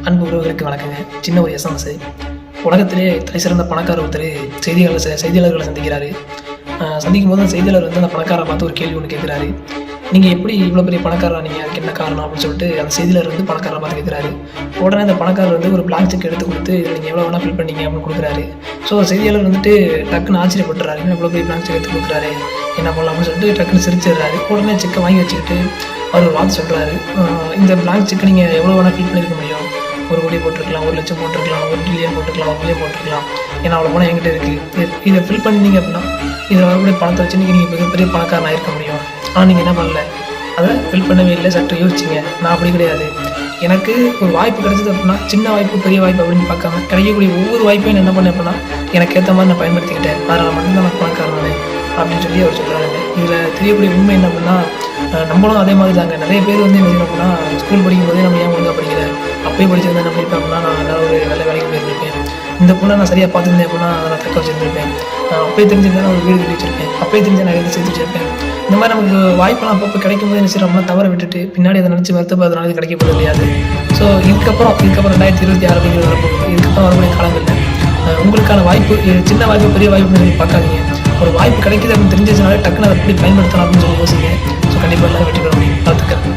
அன்பு உறவுகளுக்கு வணக்கங்க. சின்ன ஒரு எஸ்எம்எஸ். உலகத்திலே தலை சிறந்த பணக்காரர் ஒருத்தர் செய்தியாளர்களை சந்திக்கிறாரு. சந்திக்கும் போது அந்த செய்தியாளர் வந்து அந்த பணக்காரரை பார்த்து ஒரு கேள்வி ஒன்று கேட்குறாரு. நீங்கள் எப்படி இவ்வளோ பெரிய பணக்காரா நீங்கள், அதுக்கு என்ன காரணம் அப்படின்னு சொல்லிட்டு அந்த செய்தியாளர் வந்து பணக்காரரை பார்த்து கேட்குறாரு. உடனே அந்த பணக்காரர் வந்து ஒரு பிளாங்க் செக் எடுத்து கொடுத்து இதில் நீங்கள் எவ்வளோ வேணால் ஃபில் பண்ணீங்க அப்படின்னு கொடுக்குறாரு. ஸோ செய்தியாளர் வந்துட்டு டக்குன்னு ஆச்சரியப்பட்டுறாரு. இவ்வளோ பெரிய பிளாங்க் செக் எடுத்து கொடுக்குறாரு, என்ன பண்ணலாம் அப்படின்னு சொல்லிட்டு டக்குன்னு சிரிச்சிடுறாரு. உடனே செக்கை வாங்கி வச்சுக்கிட்டு அவர் ஒரு வார்த்தை சொல்கிறாரு. இந்த பிளாங்க் செக்கை நீங்கள் எவ்வளோ வேணால் ஃபில் பண்ணியிருக்க முடியும், 1 கோடி போட்டிருக்கலாம், 1 லட்சம் போட்டிருக்கலாம், 1 ட்ரில்லியன் போட்டிருக்கலாம், 1 மில்லியன் போட்டிருக்கலாம், ஏன்னா அவ்வளோ பணம் என்கிட்ட இருக்குது. இதை ஃபில் பண்ணிங்க அப்படின்னா இதில் வரக்கூடிய பணத்தை வச்சு நீங்கள் மிகப்பெரிய பணக்காரனாக இருக்க முடியும். ஆனால் நீங்கள் என்ன பண்ணல, அதை ஃபில் பண்ணவே இல்லை, சற்று யோசிச்சிங்க. நான் அப்படி கிடையாது. எனக்கு ஒரு வாய்ப்பு கிடைச்சது அப்படின்னா சின்ன வாய்ப்பு பெரிய வாய்ப்பு அப்படின்னு பார்க்காம கிடைக்கக்கூடிய ஒவ்வொரு வாய்ப்பையும் நான் என்ன பண்ணேன் அப்படின்னா எனக்கு ஏற்ற மாதிரி நான் பயன்படுத்திக்கிட்டேன். அதனால் மட்டும்தான் நான் பணக்காரனானே அப்படின்னு சொல்லி அவர் சொல்கிறாங்க. இதில் தெரியக்கூடிய உண்மை என்ன அப்படின்னா நம்மளும் அதே மாதிரி தாங்க. நிறைய பேர் வந்து என்ன செய்யணும் அப்படின்னா ஸ்கூல் படிக்கும்போதே நம்ம ஏன் ஒழுங்காக படிக்கல, அப்பயே படிச்சிருந்தேன் என்ன பண்ணியிருப்பேன் அப்படின்னா நான் ஏதாவது ஒரு நல்ல வேலைக்கு போயிருந்திருப்பேன். இந்த பொண்ணை நான் சரியாக பார்த்துருந்தேன் அப்படின்னா அதை நான் தக்க வச்சுருந்துருப்பேன். அப்பயே தெரிஞ்சிருந்தேன் நான் ஒரு வீடு கட்டி வச்சிருப்பேன். அப்பயே தெரிஞ்சு நான் எழுதி சேர்த்து வச்சிருப்பேன். இந்த மாதிரி நமக்கு வாய்ப்பெல்லாம் அப்பப்போ கிடைக்கும் போது என்ன செய்யறோம்னா தவற விட்டுட்டு பின்னாடி அதை நினச்சி வருத்தப்படுறதுனால இது கிடைக்கப்போது இல்லையாது. ஸோ இதுக்கப்புறம் 2026 அப்படிங்கிறது வரப்போகுது. இதுக்கப்புறம் வரக்கூடிய காலங்களில் உங்களுக்கான வாய்ப்பு சின்ன வாய்ப்பு பெரிய வாய்ப்பு நீங்கள் பார்க்காதீங்க. ஒரு வாய்ப்பு கிடைக்குது அப்படின்னு தெரிஞ்சிச்சுனாலே டக்குன்னு அதை எப்படி பயன்படுத்தலாம் அப்படின்னு சொல்லி யோசிங்க. ஸோ கண்டிப்பாக எல்லாரும் வெற்றி பெற முடியும். பார்த்துக்க.